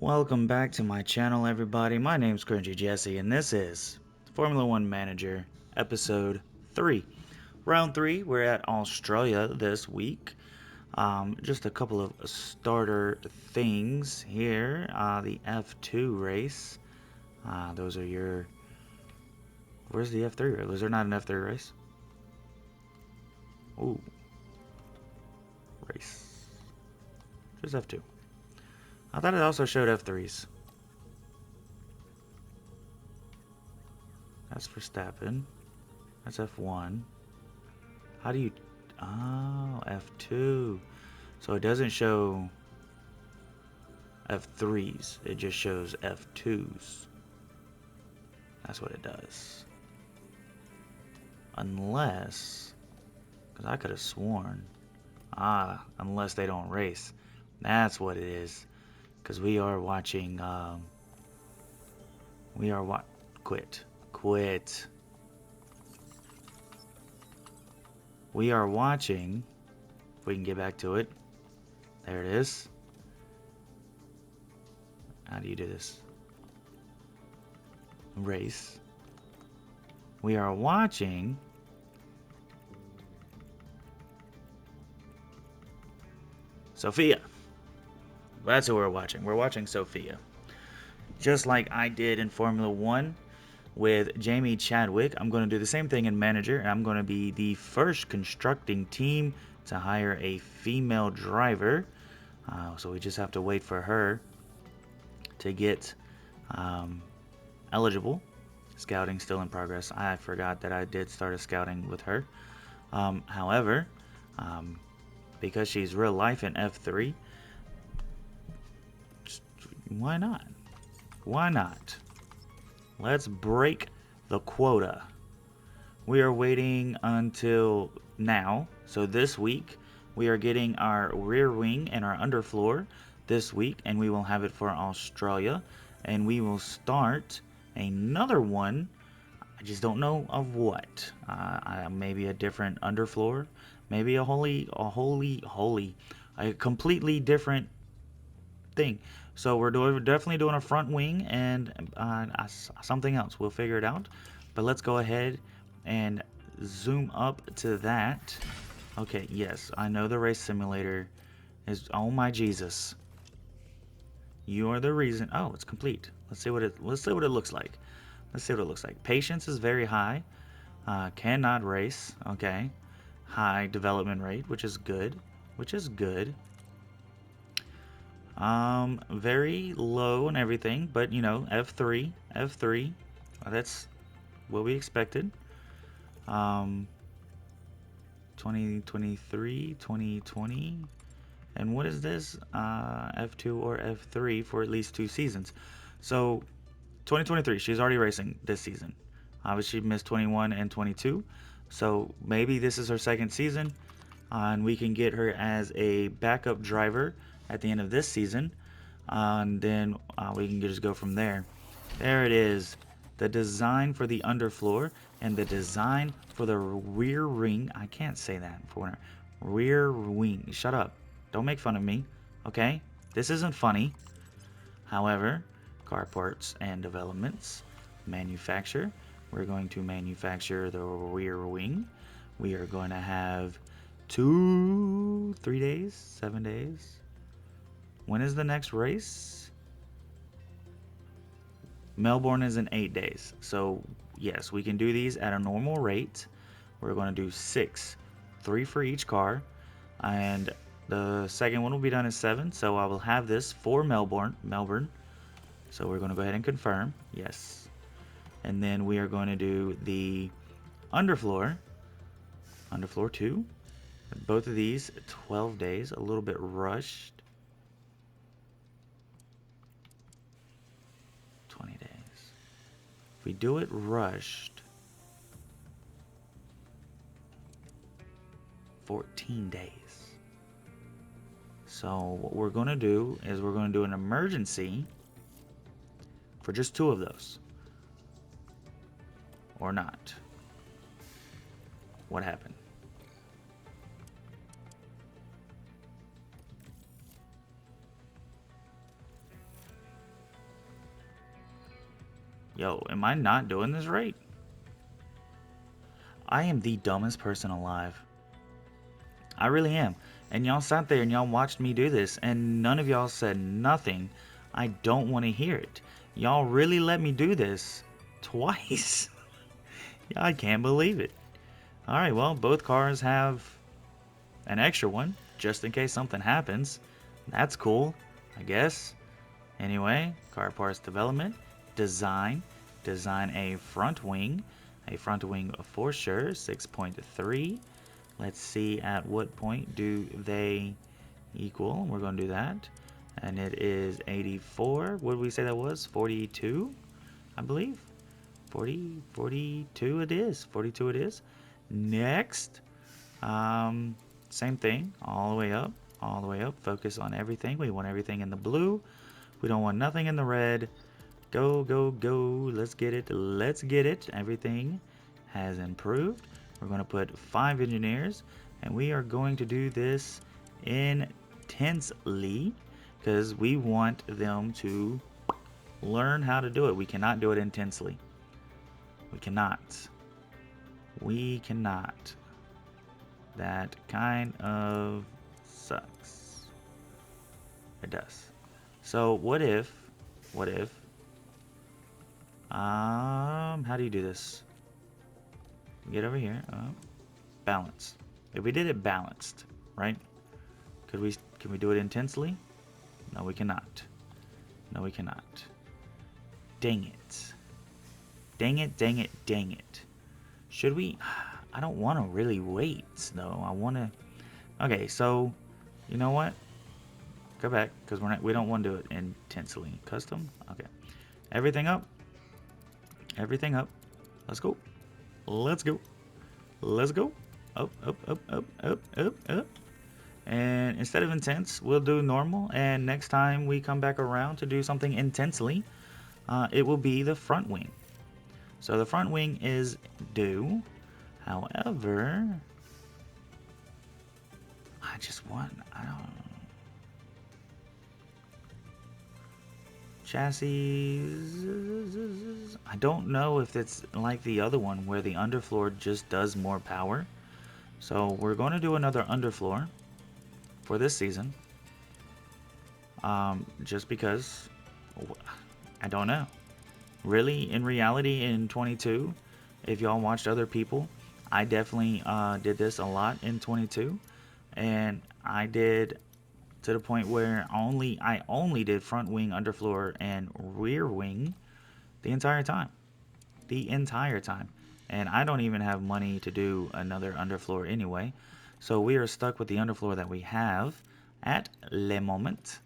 Welcome back to my channel, everybody. My name's CringeyJesse, and this is Formula One Manager, Episode 3. Round 3, we're at Australia this week. Just a couple of starter things here. The F2 race. Those are your... Where's the F3 race? Was there not an F3 race? Ooh. Race. Just F2. I thought it also showed F3s. That's Verstappen. That's F1. How do you... Oh, F2. So it doesn't show F3s. It just shows F2s. That's what it does. Unless... Because I could have sworn. Unless they don't race. That's what it is. Because we are watching... Quit. We are watching... If we can get back to it. There it is. How do you do this? Race. We are watching... Sophia. That's who we're watching. We're watching Sophia. Just like I did in Formula 1 with Jamie Chadwick, I'm going to do the same thing in Manager. And I'm going to be the first constructing team to hire a female driver. So we just have to wait for her to get eligible. Scouting still in progress. I forgot that I did start a scouting with her. However, because she's real life in F3, why not? Why not? Let's break the quota. We are waiting until now. So this week, we are getting our rear wing and our underfloor this week, and we will have it for Australia. And we will start another one. I just don't know of what. Maybe a different underfloor. Maybe a completely different thing. So we're definitely doing a front wing and something else. We'll figure it out. But let's go ahead and zoom up to that. Okay, yes, I know the race simulator is... Oh my Jesus. You are the reason... Oh, it's complete. Let's see what it looks like. Let's see what it looks like. Patience is very high. Cannot race. Okay. High development rate, which is good. Very low and everything, but you know, F3, that's what we expected. 2023, 2020, and what is this? F2 or F3 for at least 2 seasons. So, 2023, she's already racing this season. Obviously, she missed 21 and 22, so maybe this is her second season, and we can get her as a backup driver at the end of this season, and then we can just go from there. There it is, the design for the underfloor and the design for the rear wing. I can't say that for rear wing. Shut up, don't make fun of me, okay? This isn't funny. However, car parts and developments, manufacture. We're going to manufacture the rear wing. We are going to have 3 days, 7 days. When is the next race? Melbourne is in 8 days. So, yes, we can do these at a normal rate. We're going to do 6. 3 for each car. And the second one will be done in 7. So I will have this for Melbourne. So we're going to go ahead and confirm. Yes. And then we are going to do the underfloor. Underfloor 2. Both of these, 12 days. A little bit rushed. 20 days. If we do it rushed, 14 days. So what we're going to do is we're going to do an emergency for just 2 of those. Or not. What happened? Yo, am I not doing this right? I am the dumbest person alive. I really am. And y'all sat there and y'all watched me do this, and none of y'all said nothing. I don't want to hear it. Y'all really let me do this twice. Yeah, I can't believe it. Alright, well, both cars have an extra one, just in case something happens. That's cool, I guess. Anyway, car parts development, design, design a front wing for sure, 6.3. Let's see at what point do they equal. We're going to do that. And it is 84. What did we say that was? 42, I believe. 42 it is. 42 it is. Next, same thing, all the way up, all the way up. Focus on everything. We want everything in the blue. We don't want nothing in the red. Go, go, go. Let's get it. Let's get it. Everything has improved. We're going to put 5 engineers, and we are going to do this intensely because we want them to learn how to do it. We cannot do it intensely. We cannot. We cannot. That kind of sucks. It does. So what if, how do you do this? Get over here, balance. If we did it balanced, right? Can we do it intensely? No, we cannot. No, we cannot. Dang it. Dang it, dang it, dang it. Should we? I don't want to really wait, though. I want to. Okay, so you know what? Go back, because we don't want to do it intensely. Custom. Okay. Everything up. Everything up. Let's go. Let's go. Let's go. Up, up, up, up, up, up, up. And instead of intense, we'll do normal. And next time we come back around to do something intensely, it will be the front wing. So the front wing is due. However, I don't. Chassis, I don't know if it's like the other one where the underfloor just does more power. So we're going to do another underfloor for this season. Just because, I don't know. Really, in reality, in 22, if y'all watched other people, I definitely did this a lot in 22. And I did to the point where I only did front wing, underfloor, and rear wing the entire time. The entire time. And I don't even have money to do another underfloor anyway. So we are stuck with the underfloor that we have at le moment.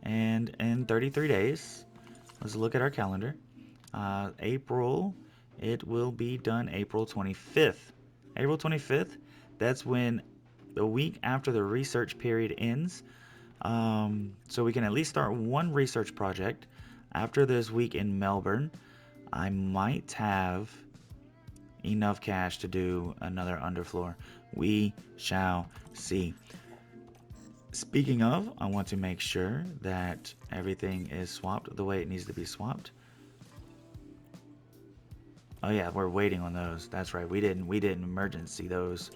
And in 33 days, let's look at our calendar. April, it will be done April 25th. April 25th, that's when the week after the research period ends. So we can at least start one research project. After this week in Melbourne, I might have enough cash to do another underfloor. We shall see. Speaking of, I want to make sure that everything is swapped the way it needs to be swapped. Oh yeah, we're waiting on those. That's right. We didn't emergency those.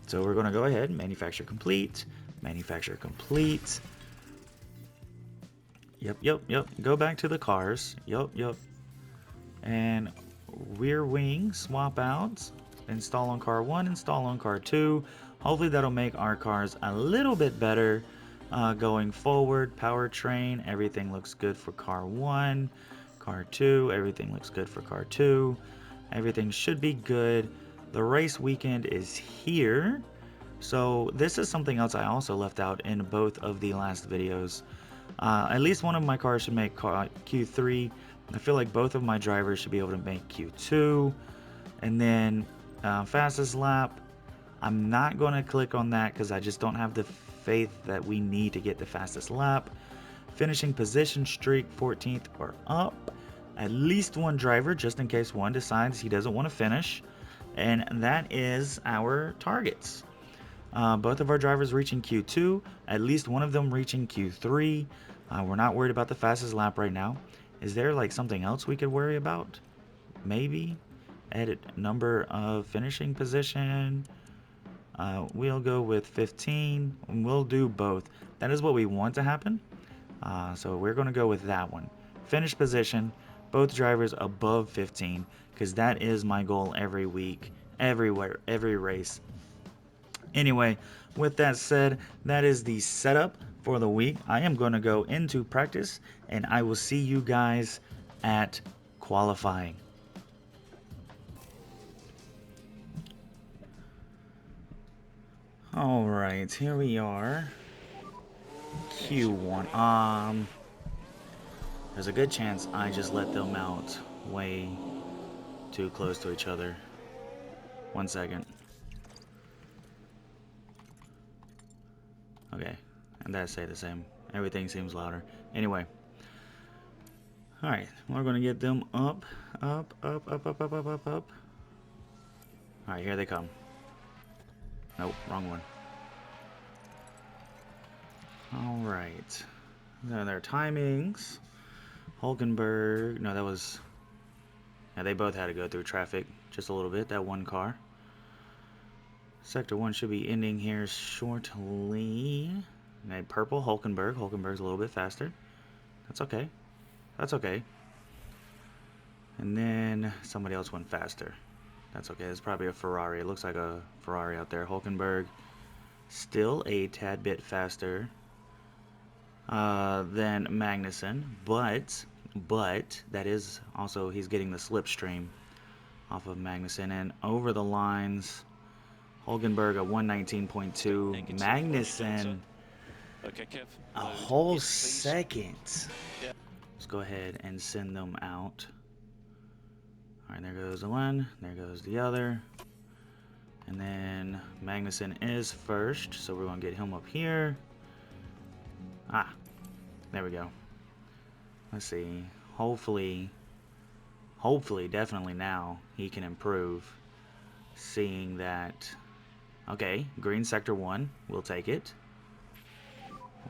So we're going to go ahead and manufacture complete. Manufacture complete. Yep. Go back to the cars. Yep. And rear wing swap out. Install on car 1, install on car 2. Hopefully that'll make our cars a little bit better going forward. Powertrain, everything looks good for car 1. Car 2, everything looks good for car 2. Everything should be good. The race weekend is here. So this is something else I also left out in both of the last videos. At least one of my cars should make Q3. I feel like both of my drivers should be able to make Q2. And then fastest lap, I'm not going to click on that because I just don't have the faith that we need to get the fastest lap. Finishing position streak, 14th or up. At least one driver, just in case one decides he doesn't want to finish. And that is our targets. Both of our drivers reaching Q2, at least one of them reaching Q3. We're not worried about the fastest lap right now. Is there like something else we could worry about? Maybe? Edit number of finishing position. We'll go with 15. We'll do both. That is what we want to happen. So we're going to go with that one. Finish position, both drivers above 15, because that is my goal every week, everywhere, every race. Anyway, with that said, that is the setup for the week. I am going to go into practice, and I will see you guys at qualifying. All right, here we are. Q1. There's a good chance I just let them out way too close to each other. 1 second. Okay, and that stayed the same. Everything seems louder. Anyway. Alright, we're gonna get them up. Alright, here they come. Nope, wrong one. Alright. Then their timings. Hulkenberg. No, that was... Yeah, they both had to go through traffic just a little bit, that one car. Sector 1 should be ending here shortly. And purple, Hulkenberg. Hulkenberg's a little bit faster. That's okay. That's okay. And then somebody else went faster. That's okay. It's probably a Ferrari. It looks like a Ferrari out there. Hulkenberg still a tad bit faster than Magnussen, but that is also, he's getting the slipstream off of Magnussen. And over the lines, Hulkenberg at 119.2, Magnussen a whole second. Let's go ahead and send them out. Alright, there goes the one, there goes the other. And then Magnussen is first, so we're going to get him up here. There we go. Let's see. Hopefully, definitely now, he can improve. Seeing that... Okay, green sector 1, we'll take it.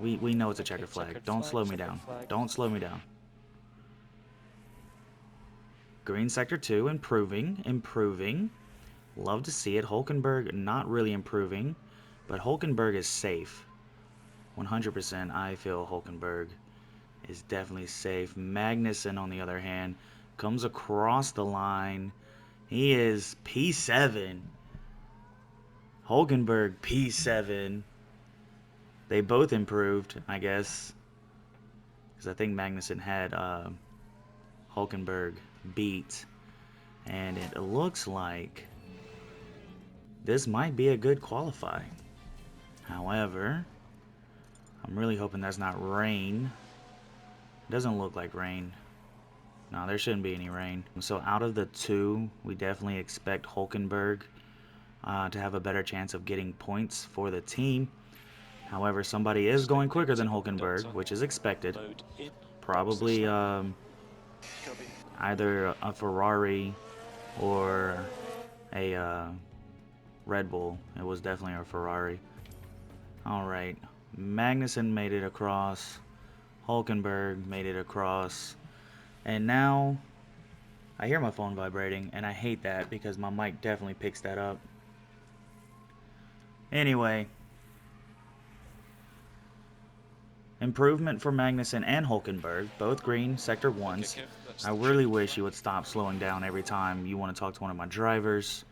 We know it's a checkered flag. Don't slow me down. Don't slow me down. Green sector 2, improving. Love to see it. Hulkenberg not really improving, but Hulkenberg is safe. 100% I feel Hulkenberg is definitely safe. Magnussen, on the other hand, comes across the line. He is P7. Hulkenberg P7. They both improved, I guess, because I think Magnussen had Hulkenberg beat, and it looks like this might be a good qualify. However, I'm really hoping that's not rain. Doesn't look like rain. No, there shouldn't be any rain. So out of the two, we definitely expect Hulkenberg to have a better chance of getting points for the team. However, somebody is going quicker than Hulkenberg, which is expected. Probably either a Ferrari or a Red Bull. It was definitely a Ferrari. Alright, Magnussen made it across. Hulkenberg made it across. And now, I hear my phone vibrating, and I hate that because my mic definitely picks that up. Anyway, improvement for Magnussen and Hulkenberg, both green sector 1s. I really wish you would stop slowing down every time you want to talk to one of my drivers.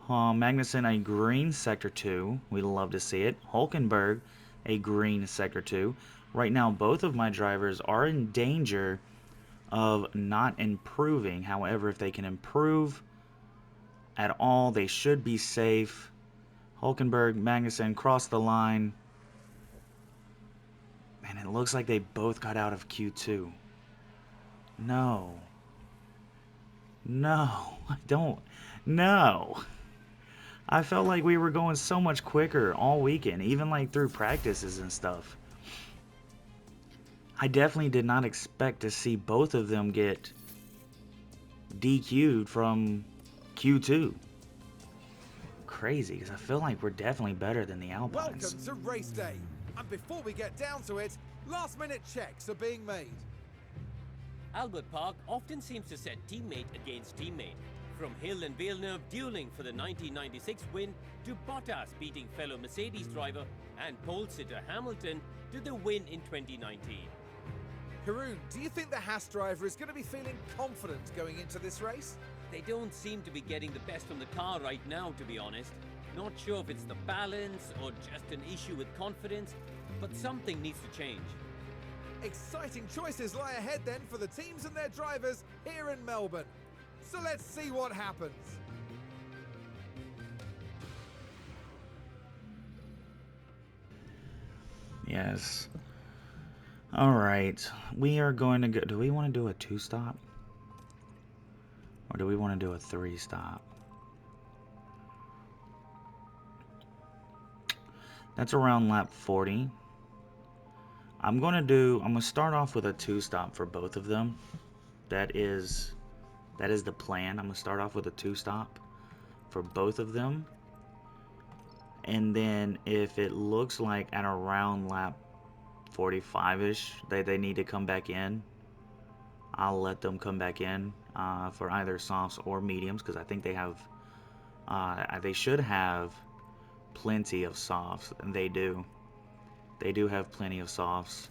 Magnussen, a green sector 2. We love to see it. Hulkenberg, a green sector 2. Right now, both of my drivers are in danger of not improving. However, if they can improve at all, they should be safe. Hulkenberg, Magnussen cross the line. And it looks like they both got out of Q2. No. I felt like we were going so much quicker all weekend, even like through practices and stuff. I definitely did not expect to see both of them get DQ'd from Q2. Crazy, because I feel like we're definitely better than the Alpines. Welcome to race day. And before we get down to it, last-minute checks are being made. Albert Park often seems to set teammate against teammate. From Hill and Villeneuve dueling for the 1996 win, to Bottas beating fellow Mercedes driver and pole sitter Hamilton to the win in 2019. Haroon, do you think the Haas driver is going to be feeling confident going into this race? They don't seem to be getting the best from the car right now, to be honest. Not sure if it's the balance or just an issue with confidence, but something needs to change. Exciting choices lie ahead then for the teams and their drivers here in Melbourne. So let's see what happens. Yes. All right. We are going to go. Do we want to do a 2-stop? Or do we want to do a 3-stop? That's around lap 40. I'm going to start off with a 2-stop for both of them. That is the plan. I'm going to start off with a 2-stop for both of them. And then if it looks like at around lap 45-ish they need to come back in, I'll let them come back in for either softs or mediums, because I think they should have plenty of softs, and they do have plenty of softs.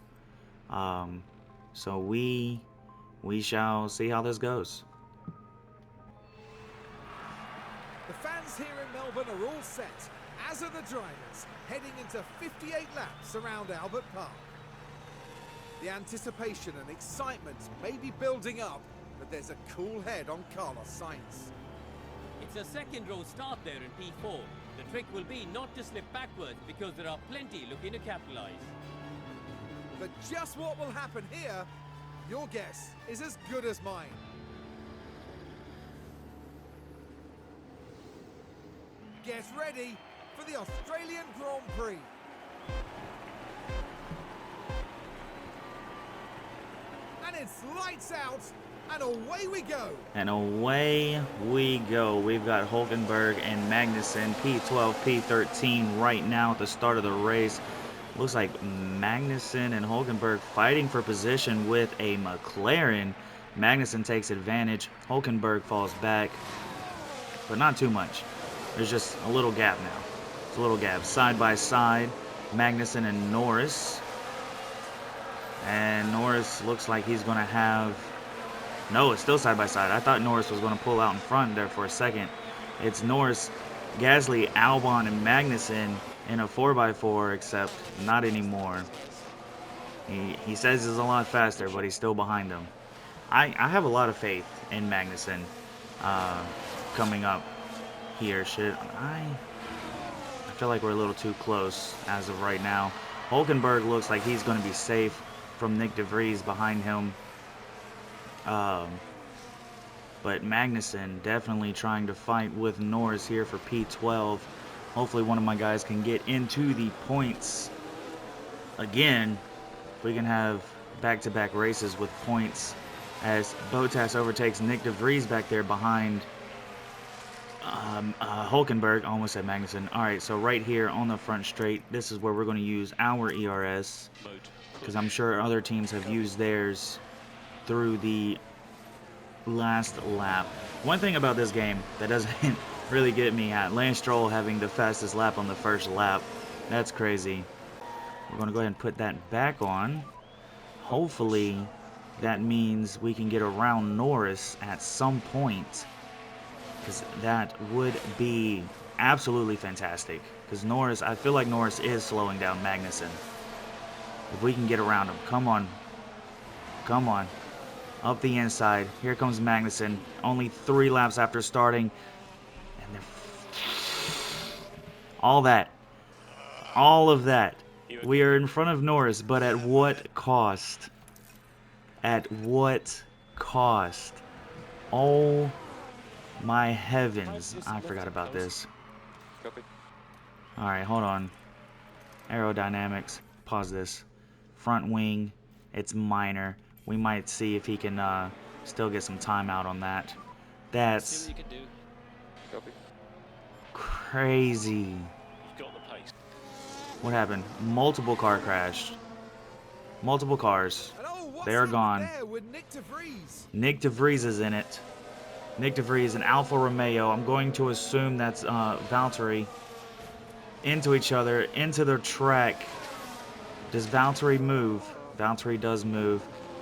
So we shall see how this goes. The fans here in Melbourne are all set, as are the drivers, heading into 58 laps around Albert Park. The anticipation and excitement may be building up, but there's a cool head on Carlos Sainz. It's a second row start there in P4. The trick will be not to slip backwards, because there are plenty looking to capitalize. But just what will happen here, your guess is as good as mine. Get ready for the Australian Grand Prix. And it's lights out, and away we go. And away we go. We've got Hulkenberg and Magnussen, P12, P13 right now at the start of the race. Looks like Magnussen and Hulkenberg fighting for position with a McLaren. Magnussen takes advantage. Hulkenberg falls back, but not too much. There's just a little gap now. It's a little gap. Side by side, Magnussen and Norris. And Norris looks like he's going to have... No, it's still side by side. I thought Norris was going to pull out in front there for a second. It's Norris, Gasly, Albon, and Magnussen in a 4x4, except not anymore. He says he's a lot faster, but he's still behind him. I have a lot of faith in Magnussen coming up here. I feel like we're a little too close as of right now. Hulkenberg looks like he's going to be safe from Nick DeVries behind him. But Magnussen definitely trying to fight with Norris here for P12. Hopefully one of my guys can get into the points again. If we can have back-to-back races with points, as Bottas overtakes Nick DeVries back there behind Hulkenberg. Almost said Magnussen. Alright, so right here on the front straight, this is where we're going to use our ERS, because I'm sure other teams have used theirs through the last lap. One thing about this game that doesn't really get me at, Lance Stroll having the fastest lap on the first lap. That's crazy. We're going to go ahead and put that back on. Hopefully that means we can get around Norris at some point, because that would be absolutely fantastic. Because Norris, I feel like Norris is slowing down Magnussen. If we can get around him. Come on. Come on. Up the inside. Here comes Magnussen. Only 3 laps after starting. And all that. All of that. We are in front of Norris, but at what cost? At what cost? Oh my heavens. I forgot about this. Alright, hold on. Aerodynamics. Pause this. Front wing. It's minor. We might see if he can still get some time out on that. That's crazy. What happened? Multiple car crashed. Multiple cars. They are happened gone. there with Nick de Vries? Nick de Vries is in it. Nick de Vries and Alfa Romeo. I'm going to assume that's Valtteri. Into each other, into the track. Does Valtteri move? Valtteri does move.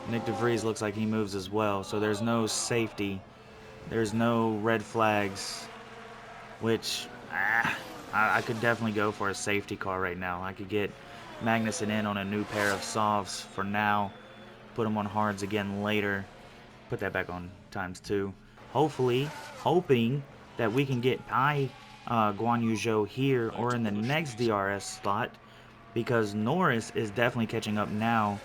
Nick de Vries looks like he moves as well. So there's no safety. There's no red flags. Which, I could definitely go for a safety car right now. I could get Magnussen in on a new pair of softs for now. Put him on hards again later. Put that back on ×2. Hopefully, hoping that we can get by Guan Yu Zhou here or in the next DRS slot, because Norris is definitely catching up now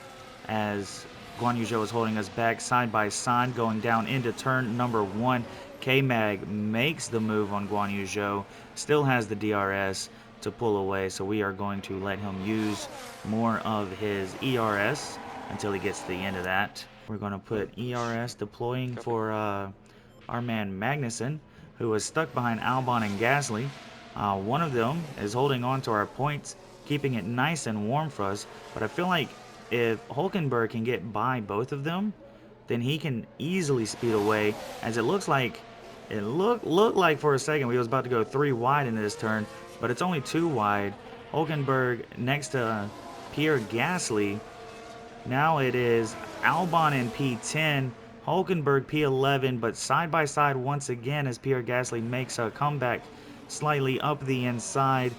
as Guan Yu Zhou is holding us back side by side going down into turn number 1. K-Mag makes the move on Guan Yu Zhou, still has the DRS to pull away, so we are going to let him use more of his ERS until he gets to the end of that. We're going to put ERS deploying for our man Magnussen, who was stuck behind Albon and Gasly. One of them is holding on to our points, keeping it nice and warm for us, but I feel like if Hulkenberg can get by both of them, then he can easily speed away, as it looks like, it looked like for a second we was about to go 3 wide in this turn, but it's only 2 wide. Hulkenberg next to Pierre Gasly. Now it is Albon in P10, Hulkenberg P11, but side by side once again as Pierre Gasly makes a comeback slightly up the inside.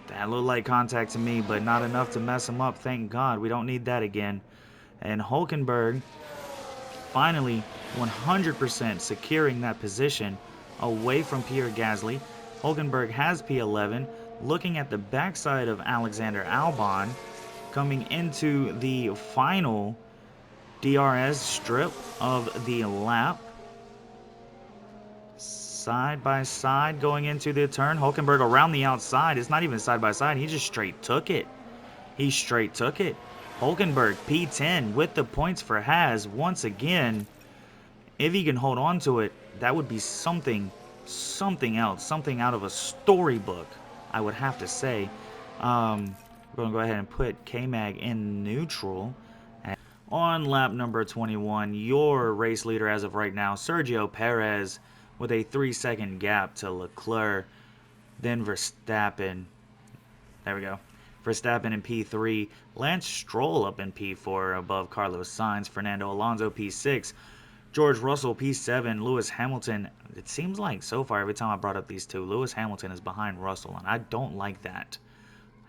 That looked like contact to me, but not enough to mess him up. Thank God, we don't need that again. And Hulkenberg finally 100% securing that position away from Pierre Gasly. Hulkenberg has P11, looking at the backside of Alexander Albon, coming into the final DRS strip of the lap. Side by side going into the turn. Hulkenberg around the outside. It's not even side by side. He just straight took it. He straight took it. Hulkenberg P10 with the points for Haas once again. If he can hold on to it, that would be something else. Something out of a storybook, I would have to say. We're going to go ahead and put K-Mag in neutral. On lap number 21, your race leader as of right now, Sergio Perez, with a 3-second gap to Leclerc. Then Verstappen. There we go. Verstappen in P3. Lance Stroll up in P4 above Carlos Sainz. Fernando Alonso P6. George Russell P7. Lewis Hamilton. It seems like so far every time I brought up these two, Lewis Hamilton is behind Russell, and I don't like that.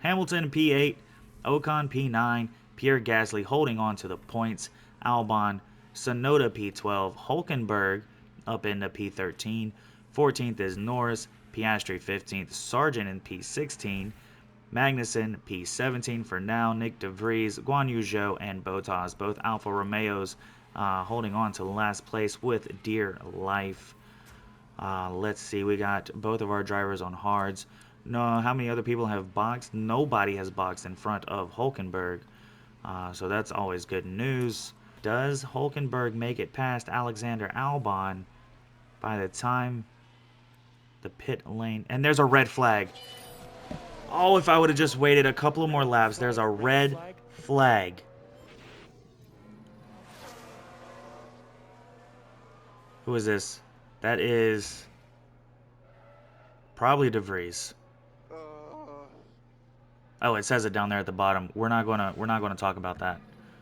Hamilton P8. Ocon P9. Pierre Gasly holding on to the points. Albon. Tsunoda P12. Hulkenberg up into P13. 14th is Norris. Piastri 15th. Sargent in P16. Magnussen P17 for now. Nick de Vries, Guan Yu Zhou, and Bottas, both Alfa Romeos, holding on to last place with dear life. Let's see, we got both of our drivers on hards. No, how many other people have boxed? Nobody has boxed in front of Hulkenberg, so that's always good news. Does Hulkenberg make it past Alexander Albon by the time the pit lane? And there's a red flag. Oh, if I would have just waited a couple of more laps. There's a red flag. Who is this? That is probably de Vries. Oh, it says it down there at the bottom. We're not gonna talk about that.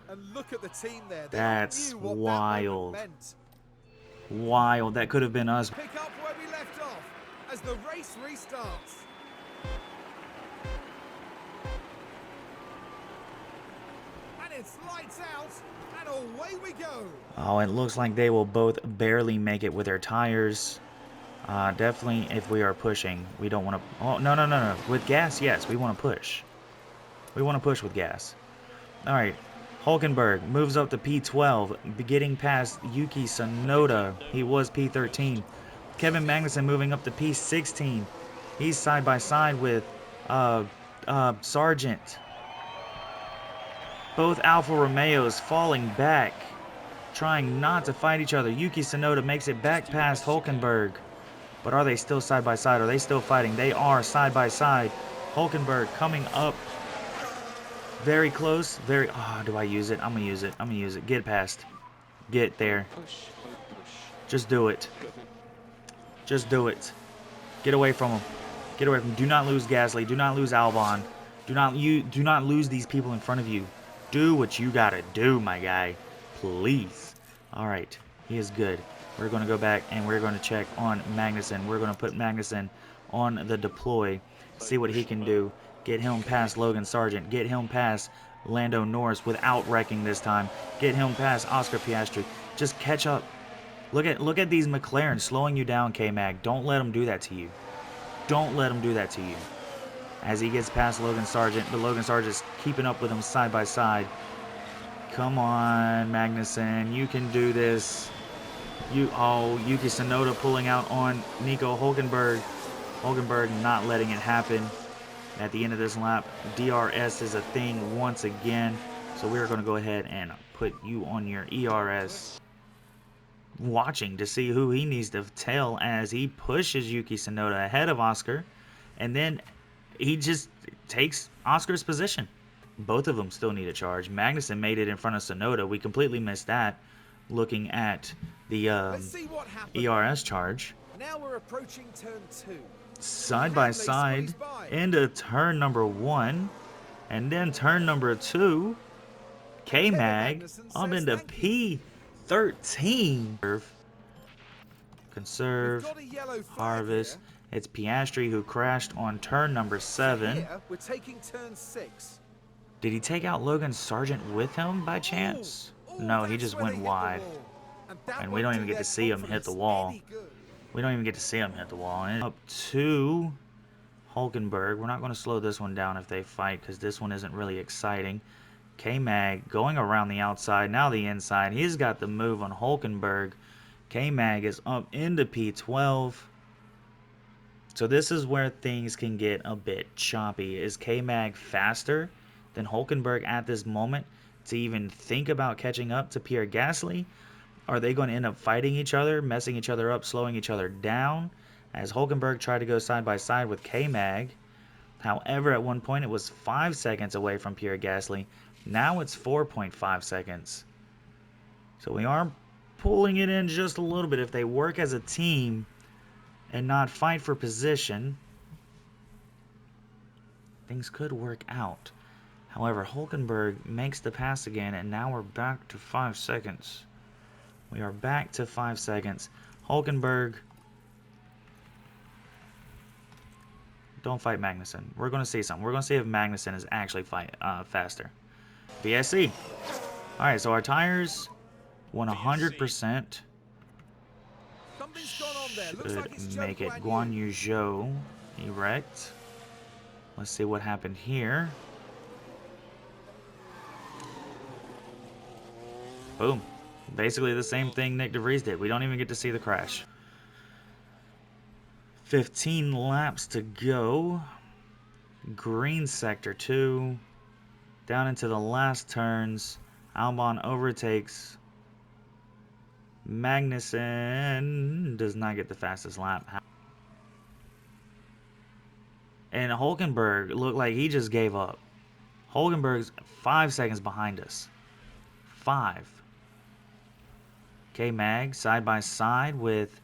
And look at the team there. That's wild. That meant. Wild. That could have been us. Pick up where we left off as the race restarts. And it's lights out, and away we go. Oh, it looks like they will both barely make it with their tires. Definitely, if we are pushing, we don't want to. Oh, no. With gas, yes, we want to push. We want to push with gas. All right. Hulkenberg moves up to P12, getting past Yuki Tsunoda. He was P13. Kevin Magnussen moving up to P16. He's side by side with Sargent. Both Alfa Romeos falling back, trying not to fight each other. Yuki Tsunoda makes it back past Hulkenberg. But are they still side by side? Are they still fighting? They are side by side. Hulkenberg coming up Very close. Very. Oh, do I use it? I'm gonna use it. I'm gonna use it. Get past. Get there. Just do it. Just do it. Get away from him. Get away from him. Do not lose Gasly. Do not lose Albon. Do not lose these people in front of you. Do what you gotta do, my guy. Please. Alright. He is good. We're gonna go back and we're gonna check on Magnussen. We're gonna put Magnussen on the deploy. See what he can do. Get him past Logan Sargent. Get him past Lando Norris without wrecking this time. Get him past Oscar Piastri. Just catch up. Look at these McLarens slowing you down, K-Mag. Don't let them do that to you. Don't let him do that to you. As he gets past Logan Sargent, but Logan Sargent's keeping up with him side by side. Come on, Magnussen. You can do this. Yuki Tsunoda pulling out on Nico Hulkenberg. Hulkenberg not letting it happen at the end of this lap. DRS is a thing once again. So we're going to go ahead and put you on your ERS. Watching to see who he needs to tail as he pushes Yuki Tsunoda ahead of Oscar. And then he just takes Oscar's position. Both of them still need a charge. Magnussen made it in front of Tsunoda. We completely missed that looking at the ERS charge. Now we're approaching turn 2. Side by side into turn number 1. And then turn number 2. K-Mag up into P13. Conserve. Harvest. It's Piastri who crashed on turn number 7. Here, we're taking turn 6. Did he take out Logan Sargent with him by chance? No, he just went wide. And we don't even get to see him hit the wall. We don't even get to see him hit the wall. And up to Hulkenberg. We're not going to slow this one down if they fight because this one isn't really exciting. K-Mag going around the outside, now the inside. He's got the move on Hulkenberg. K-Mag is up into P12. So this is where things can get a bit choppy. Is K-Mag faster than Hulkenberg at this moment to even think about catching up to Pierre Gasly? Are they going to end up fighting each other, messing each other up, slowing each other down? As Hulkenberg tried to go side by side with K-Mag. However, at one point it was 5 seconds away from Pierre Gasly. Now it's 4.5 seconds. So we are pulling it in just a little bit. If they work as a team and not fight for position, things could work out. However, Hulkenberg makes the pass again, and now we're back to 5 seconds. We are back to 5 seconds. Hulkenberg, don't fight Magnussen. We're going to see something. We're going to see if Magnussen is actually faster. VSC. Alright, so our tires 100%. Should make it Guan Yu Zhou erect. Let's see what happened here. Boom. Basically the same thing Nick DeVries did. We don't even get to see the crash. 15 laps to go. Green sector 2. Down into the last turns. Albon overtakes Magnussen. Does not get the fastest lap. And Hulkenberg looked like he just gave up. Hulkenberg's 5 seconds behind us. 5. K-Mag side by side with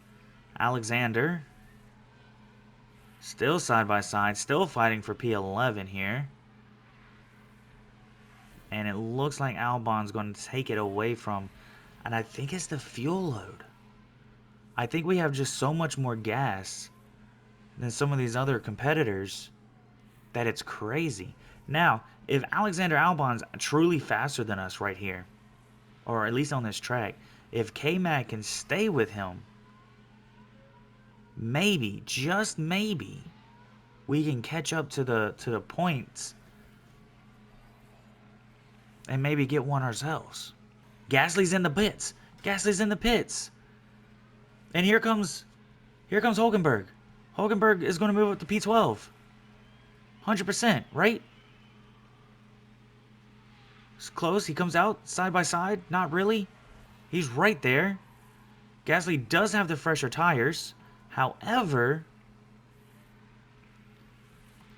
Alexander. Still side by side. Still fighting for P11 here. And it looks like Albon's going to take it away from... And I think it's the fuel load. I think we have just so much more gas than some of these other competitors that it's crazy. Now, if Alexander Albon's truly faster than us right here, or at least on this track, if K-Mag can stay with him, maybe, just maybe, we can catch up to the points and maybe get one ourselves. Gasly's in the pits. Gasly's in the pits. And here comes Hulkenberg. Hulkenberg is going to move up to P12. 100%, right? It's close. He comes out side by side. Not really. He's right there. Gasly does have the fresher tires. However,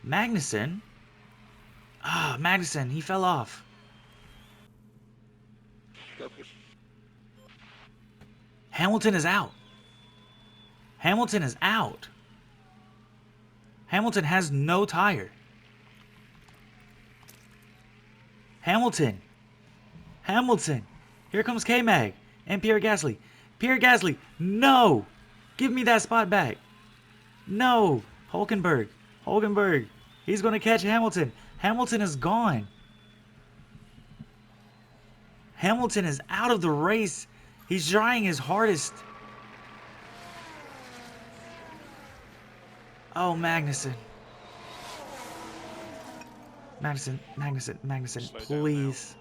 Magnussen Ah, Magnussen, he fell off. Hamilton is out. Hamilton is out. Hamilton has no tire. Hamilton. Hamilton. Here comes K-Mag and Pierre Gasly. Pierre Gasly, no! Give me that spot back. No! Hulkenberg. Hulkenberg. He's going to catch Hamilton. Hamilton is gone. Hamilton is out of the race. He's trying his hardest. Oh, Magnussen. Magnussen, please.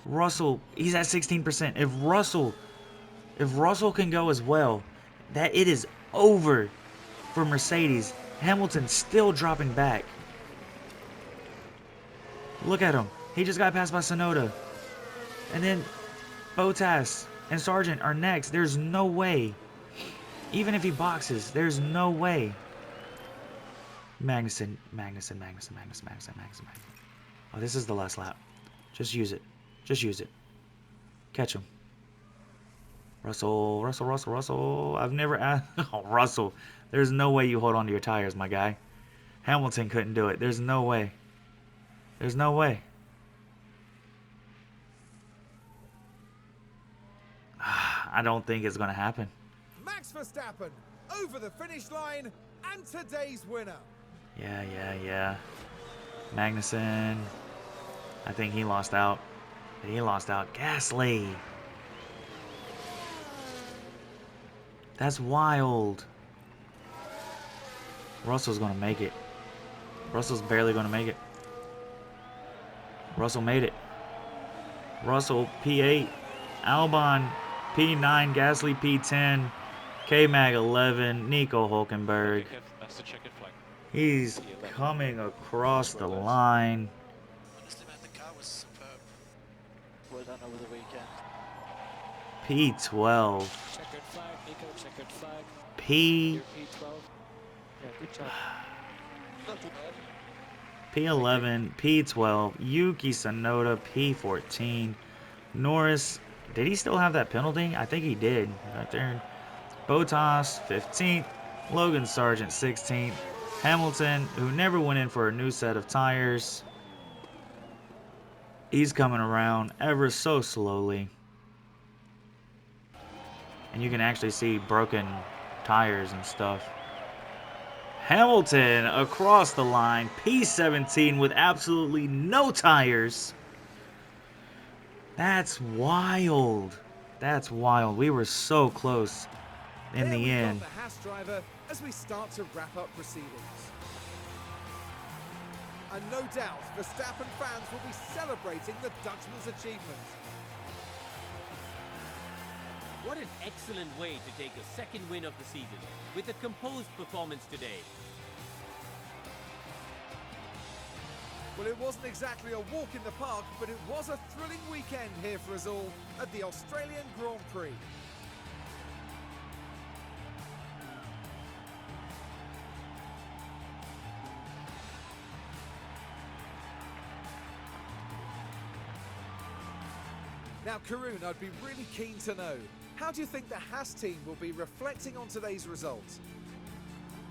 Russell, he's at 16%. If Russell can go as well, that it is over for Mercedes. Hamilton's still dropping back. Look at him. He just got passed by Tsunoda. And then Bottas and Sargent are next. There's no way. Even if he boxes, there's no way. Magnussen. Oh, this is the last lap. Just use it. Just use it. Catch him. Russell. I've never asked. Oh, Russell. There's no way you hold on to your tires, my guy. Hamilton couldn't do it. There's no way. There's no way. I don't think it's going to happen. Max Verstappen over the finish line and today's winner. Yeah. Magnussen. I think he lost out. Gasly. That's wild. Russell's going to make it. Russell's barely going to make it. Russell made it. Russell, P8. Albon, P9. Gasly, P10. K-Mag, 11. Nico Hulkenberg. He's coming across the line. Honestly, man, the car was superb. Well done over the weekend. P12. Checkered flag, Nico, checkered flag. P. You're P12. Yeah, good job. Not too bad. P11, P12, Yuki Tsunoda, P14, Norris, did he still have that penalty? I think he did, right there. Bottas, 15th, Logan Sargent, 16th, Hamilton, who never went in for a new set of tires, he's coming around ever so slowly, and you can actually see broken tires and stuff. Hamilton across the line, P17 with absolutely no tires. That's wild. That's wild. We were so close in the end. The Haas driver as we start to wrap up proceedings. And no doubt, Verstappen fans will be celebrating the Dutchman's achievement. What an excellent way to take a second win of the season with a composed performance today. Well, it wasn't exactly a walk in the park, but it was a thrilling weekend here for us all at the Australian Grand Prix. Now, Karun, I'd be really keen to know, how do you think the Haas team will be reflecting on today's results?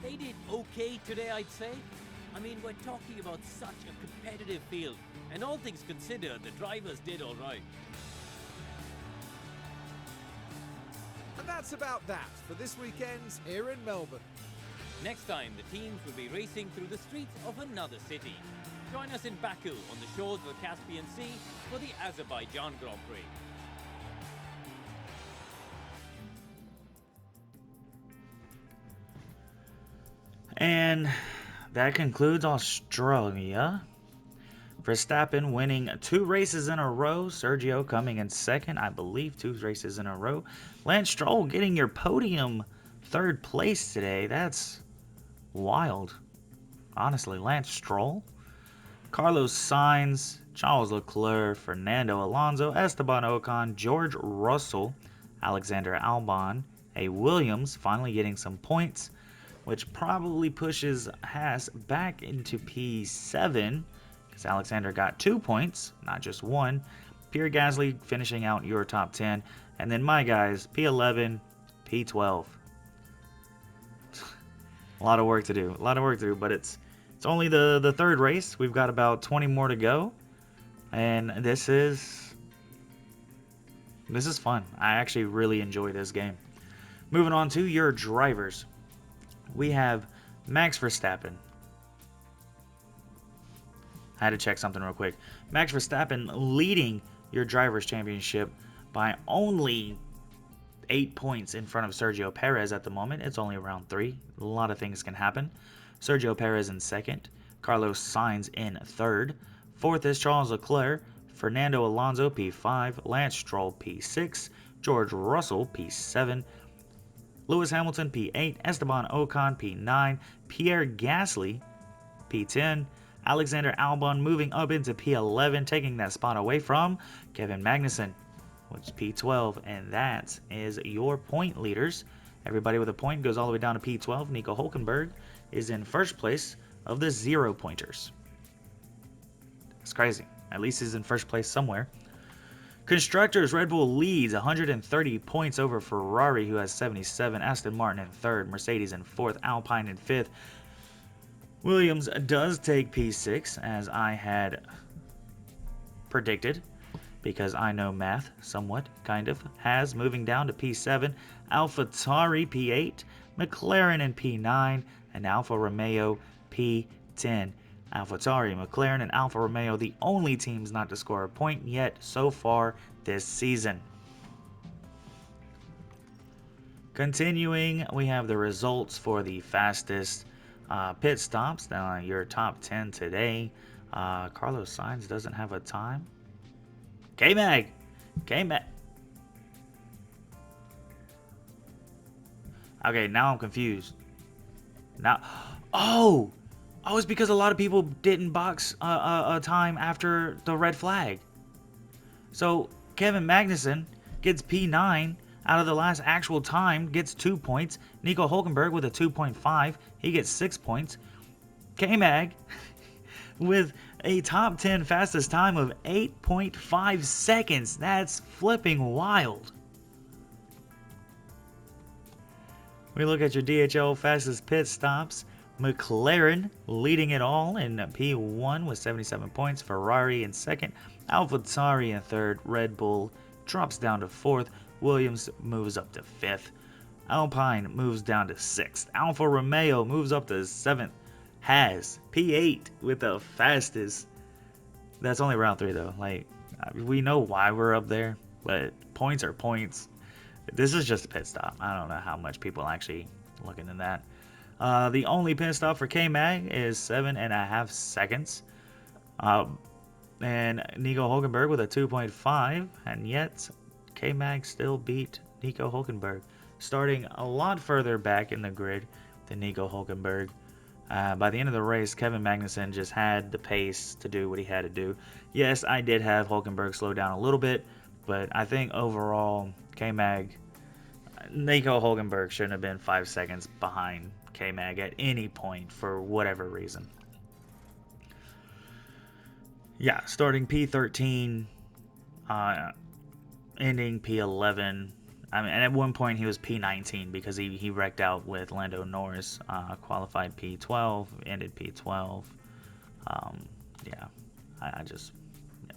They did okay today, I'd say. I mean, we're talking about such a competitive field, and all things considered, the drivers did all right. And that's about that for this weekend here in Melbourne. Next time, the teams will be racing through the streets of another city. Join us in Baku on the shores of the Caspian Sea for the Azerbaijan Grand Prix. And that concludes Australia. Verstappen winning 2 races in a row. Sergio coming in second, I believe, 2 races in a row. Lance Stroll getting your podium 3rd place today. That's wild. Honestly, Lance Stroll. Carlos Sainz, Charles Leclerc, Fernando Alonso, Esteban Ocon, George Russell, Alexander Albon, a Williams finally getting some points, which probably pushes Haas back into P7 because Alexander got 2 points, not just 1. Pierre Gasly finishing out your top 10. And then my guys, P11, P12. A lot of work to do. A lot of work to do, but it's only the third race. We've got about 20 more to go. And this is fun. I actually really enjoy this game. Moving on to your drivers. We have Max Verstappen. I had to check something real quick. Max Verstappen leading your Drivers' Championship by only 8 points in front of Sergio Perez at the moment. It's only round 3. A lot of things can happen. Sergio Perez in second. Carlos Sainz in third. Fourth is Charles Leclerc. Fernando Alonso P5. Lance Stroll P6. George Russell P7. Lewis Hamilton P8. Esteban Ocon P9. Pierre Gasly P10. Alexander Albon moving up into P11, taking that spot away from Kevin Magnussen, which is P12, and that is your point leaders. Everybody with a point goes all the way down to P12. Nico Hülkenberg is in first place of the 0-pointers. It's crazy. At least he's in first place somewhere. Constructors, Red Bull leads 130 points over Ferrari, who has 77. Aston Martin in third. Mercedes in fourth. Alpine in fifth. Williams does take P6, as I had predicted, because I know math somewhat, kind of. Has moving down to P7. AlphaTauri P8. McLaren in P9. And Alfa Romeo P10. AlphaTauri, McLaren, and Alfa Romeo, the only teams not to score a point yet so far this season. Continuing, we have the results for the fastest pit stops. Now, your top 10 today. Carlos Sainz doesn't have a time. K-Mag. Okay, now I'm confused. Oh, it's because a lot of people didn't box a time after the red flag. So Kevin Magnussen gets P9 out of the last actual time, gets 2 points. Nico Hülkenberg with a 2.5, he gets 6 points. K-Mag with a top 10 fastest time of 8.5 seconds. That's flipping wild. We look at your DHL fastest pit stops. McLaren leading it all in P1 with 77 points. Ferrari in second. AlphaTauri in third. Red Bull drops down to fourth. Williams moves up to fifth. Alpine moves down to sixth. Alfa Romeo moves up to seventh. Has P8 with the fastest. That's only round 3 though. Like, we know why we're up there, but points are points. This is just a pit stop. I don't know how much people actually look into that. The only pit stop for K-Mag is 7.5 seconds. And Nico Hülkenberg with a 2.5, and yet K-Mag still beat Nico Hülkenberg, starting a lot further back in the grid than Nico Hülkenberg. By the end of the race, Kevin Magnussen just had the pace to do what he had to do. Yes, I did have Hülkenberg slow down a little bit, but I think overall, Nico Hülkenberg shouldn't have been 5 seconds behind K-Mag at any point for whatever reason. Yeah, starting P13, ending P11. I mean, and at one point he was P19 because he wrecked out with Lando Norris. Qualified P12, ended P12. Yeah, I just... Yeah.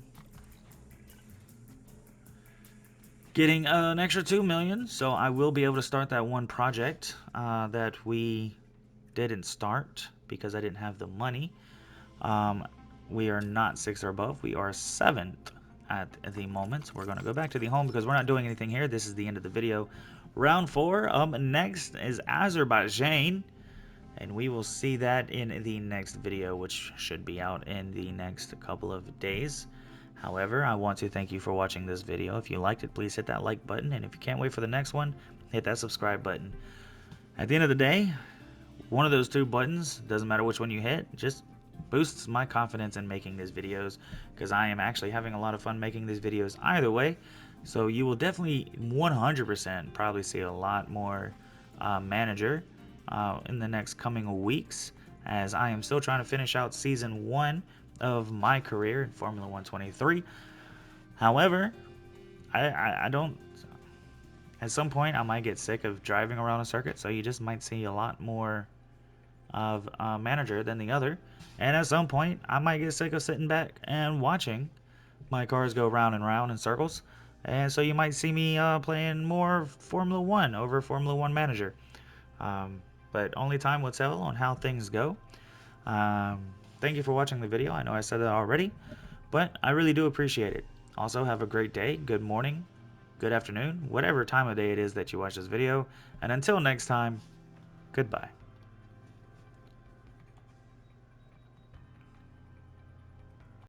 Getting an extra 2 million, so I will be able to start that one project that we didn't start because I didn't have the money. We are not 6th or above. We are 7th at the moment. We're going to go back to the home because we're not doing anything here. This is the end of the video. Round 4 up next is Azerbaijan, and we will see that in the next video, which should be out in the next couple of days. However, I want to thank you for watching this video. If you liked it, please hit that like button, and if you can't wait for the next one, hit that subscribe button. At the end of the day, one of those 2 buttons, doesn't matter which one you hit, just boosts my confidence in making these videos, because I am actually having a lot of fun making these videos either way. So you will definitely 100% probably see a lot more Manager in the next coming weeks, as I am still trying to finish out Season 1 of my career in Formula 123. However, I don't. At some point, I might get sick of driving around a circuit, so you just might see a lot more of a manager than the other. And at some point, I might get sick of sitting back and watching my cars go round and round in circles. And so you might see me playing more Formula 1 over Formula 1 Manager. But only time will tell on how things go. Thank you for watching the video. I know I said that already, but I really do appreciate it. Also, have a great day, good morning, good afternoon, whatever time of day it is that you watch this video. And until next time, goodbye.